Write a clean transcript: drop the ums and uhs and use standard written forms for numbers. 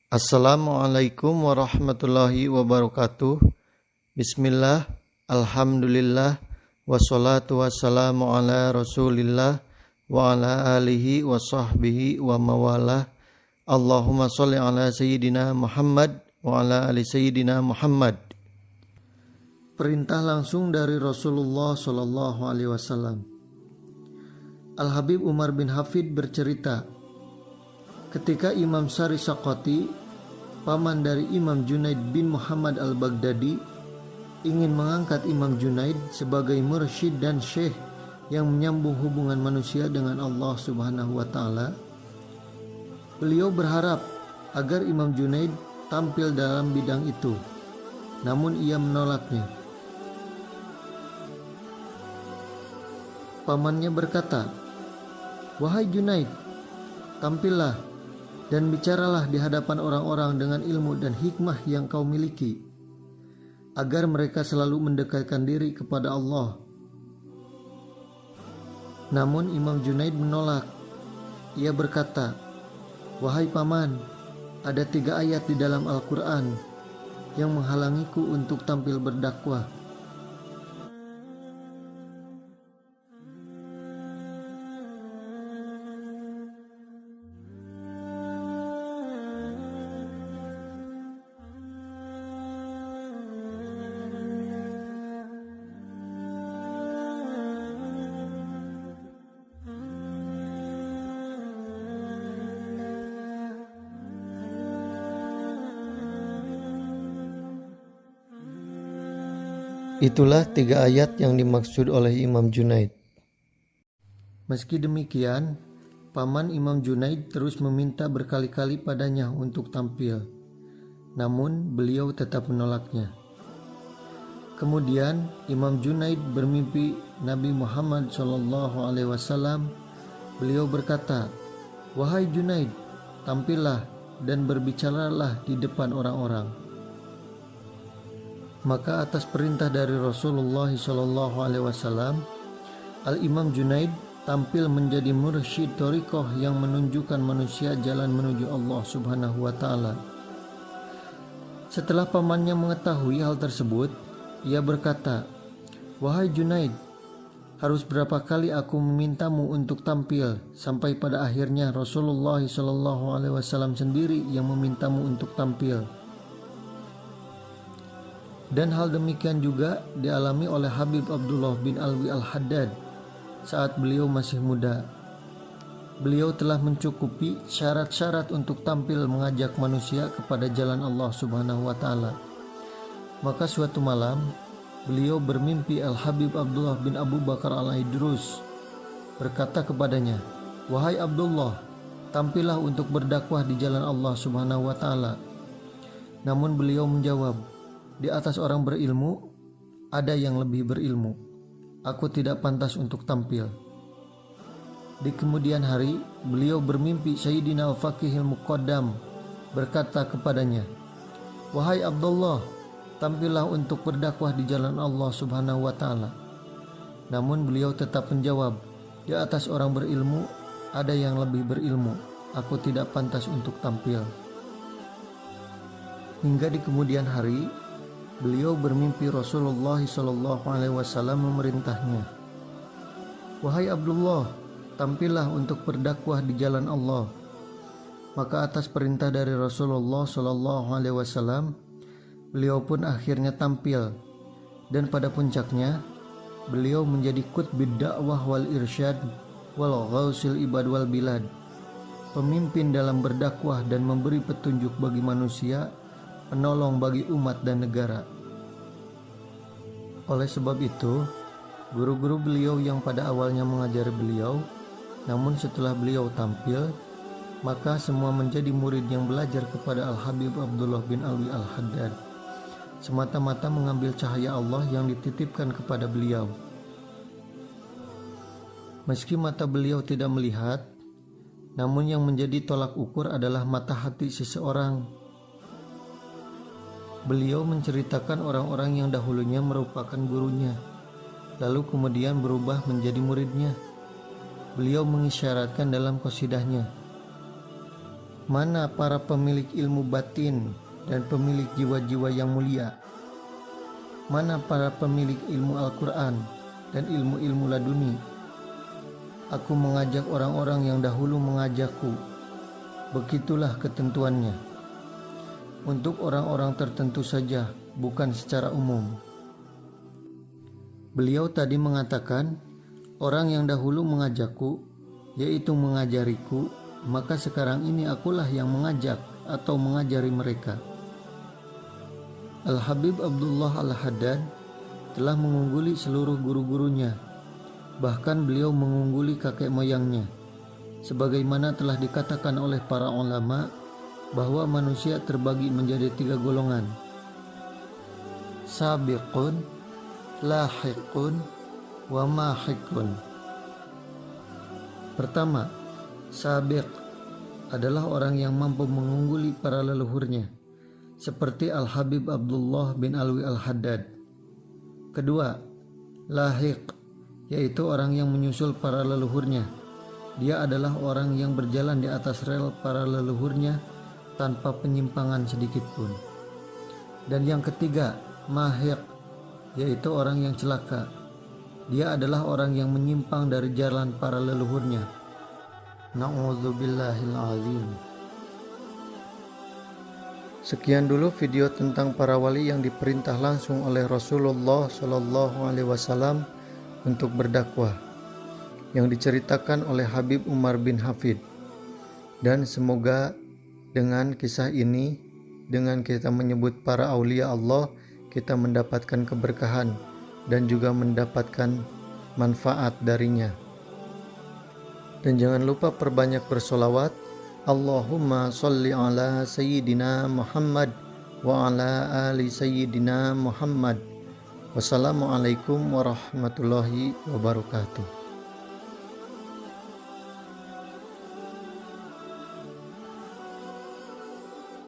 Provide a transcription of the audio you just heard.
Assalamualaikum warahmatullahi wabarakatuh. Bismillah, alhamdulillah, wassalatu wassalamu ala rasulillah wa ala alihi wa sahbihi wa mawalah. Allahumma sholli ala sayyidina Muhammad wa ala ali sayyidina Muhammad. Perintah langsung dari Rasulullah sallallahu alaihi wasallam. Al-Habib Umar bin Hafid bercerita, ketika Imam Sari Saqati, paman dari Imam Junaid bin Muhammad al-Baghdadi, ingin mengangkat Imam Junaid sebagai mursyid dan syekh yang menyambung hubungan manusia dengan Allah Subhanahu wa Ta'ala, beliau berharap agar Imam Junaid tampil dalam bidang itu, namun ia menolaknya. Pamannya berkata, "Wahai Junaid, tampillah dan bicaralah di hadapan orang-orang dengan ilmu dan hikmah yang kau miliki, agar mereka selalu mendekatkan diri kepada Allah." Namun Imam Junaid menolak. Ia berkata, "Wahai paman, ada 3 ayat di dalam Al-Quran yang menghalangiku untuk tampil berdakwah. Itulah 3 ayat yang dimaksud oleh Imam Junaid. Meski demikian, paman Imam Junaid terus meminta berkali-kali padanya untuk tampil, namun beliau tetap menolaknya. Kemudian Imam Junaid bermimpi Nabi Muhammad SAW. Beliau berkata, "Wahai Junaid, tampillah dan berbicaralah di depan orang-orang." Maka atas perintah dari Rasulullah SAW, Al-Imam Junaid tampil menjadi mursyid thariqah yang menunjukkan manusia jalan menuju Allah Subhanahu wa Ta'ala. Setelah pamannya mengetahui hal tersebut, ia berkata, "Wahai Junaid, harus berapa kali aku memintamu untuk tampil, sampai pada akhirnya Rasulullah SAW sendiri yang memintamu untuk tampil." Dan hal demikian juga dialami oleh Habib Abdullah bin Alwi al-Haddad saat beliau masih muda. Beliau telah mencukupi syarat-syarat untuk tampil mengajak manusia kepada jalan Allah Subhanahu wa Ta'ala. Maka suatu malam, beliau bermimpi Al-Habib Abdullah bin Abu Bakar al-Idrus berkata kepadanya, "Wahai Abdullah, tampillah untuk berdakwah di jalan Allah Subhanahu wa Ta'ala." Namun beliau menjawab, "Di atas orang berilmu, ada yang lebih berilmu. Aku tidak pantas untuk tampil." Di kemudian hari, beliau bermimpi Sayyidina Al-Faqihil Muqaddam berkata kepadanya, "Wahai Abdullah, tampillah untuk berdakwah di jalan Allah Subhanahu wa Ta'ala." Namun beliau tetap menjawab, "Di atas orang berilmu, ada yang lebih berilmu. Aku tidak pantas untuk tampil." Hingga di kemudian hari, beliau bermimpi Rasulullah SAW memerintahnya, "Wahai Abdullah, tampillah untuk berdakwah di jalan Allah." Maka atas perintah dari Rasulullah SAW, beliau pun akhirnya tampil, dan pada puncaknya beliau menjadi qutbid dakwah wal irsyad wal ghausil ibad wal bilad, pemimpin dalam berdakwah dan memberi petunjuk bagi manusia, penolong bagi umat dan negara. Oleh sebab itu, guru-guru beliau yang pada awalnya mengajari beliau, namun setelah beliau tampil, maka semua menjadi murid yang belajar kepada Al-Habib Abdullah bin Alwi al-Haddad, semata-mata mengambil cahaya Allah yang dititipkan kepada beliau. Meski mata beliau tidak melihat, namun yang menjadi tolak ukur adalah mata hati seseorang. Beliau menceritakan orang-orang yang dahulunya merupakan gurunya, lalu kemudian berubah menjadi muridnya. Beliau mengisyaratkan dalam qasidahnya, Mana para pemilik ilmu batin dan pemilik jiwa-jiwa yang mulia? Mana para pemilik ilmu Al-Quran dan ilmu-ilmu laduni? Aku mengajak orang-orang yang dahulu mengajakku. Begitulah ketentuannya. Untuk orang-orang tertentu saja, bukan secara umum. Beliau tadi mengatakan, orang yang dahulu mengajakku, yaitu mengajariku, maka sekarang ini akulah yang mengajak atau mengajari mereka. Al-Habib Abdullah Al-Haddad telah mengungguli seluruh guru-gurunya. Bahkan beliau mengungguli kakek moyangnya. Sebagaimana telah dikatakan oleh para ulama bahwa manusia terbagi menjadi 3 golongan. Sabiqun, lahiqun, wa mahiqun. Pertama, sabiq adalah orang yang mampu mengungguli para leluhurnya, seperti Al-Habib Abdullah bin Alwi Al-Haddad. Kedua, lahiq, yaitu orang yang menyusul para leluhurnya. Dia adalah orang yang berjalan di atas rel para leluhurnya tanpa penyimpangan sedikit pun. Dan yang ketiga, mahiq, yaitu orang yang celaka. Dia adalah orang yang menyimpang dari jalan para leluhurnya. Na'udzubillahil azim. Sekian dulu video tentang para wali yang diperintah langsung oleh Rasulullah Shallallahu Alaihi Wasallam untuk berdakwah, yang diceritakan oleh Habib Umar bin Hafid. Dan semoga dengan kisah ini, dengan kita menyebut para aulia Allah, kita mendapatkan keberkahan dan juga mendapatkan manfaat darinya. Dan jangan lupa perbanyak bersolawat. Allahumma sholli ala Sayyidina Muhammad wa ala ali Sayyidina Muhammad. Wassalamualaikum warahmatullahi wabarakatuh.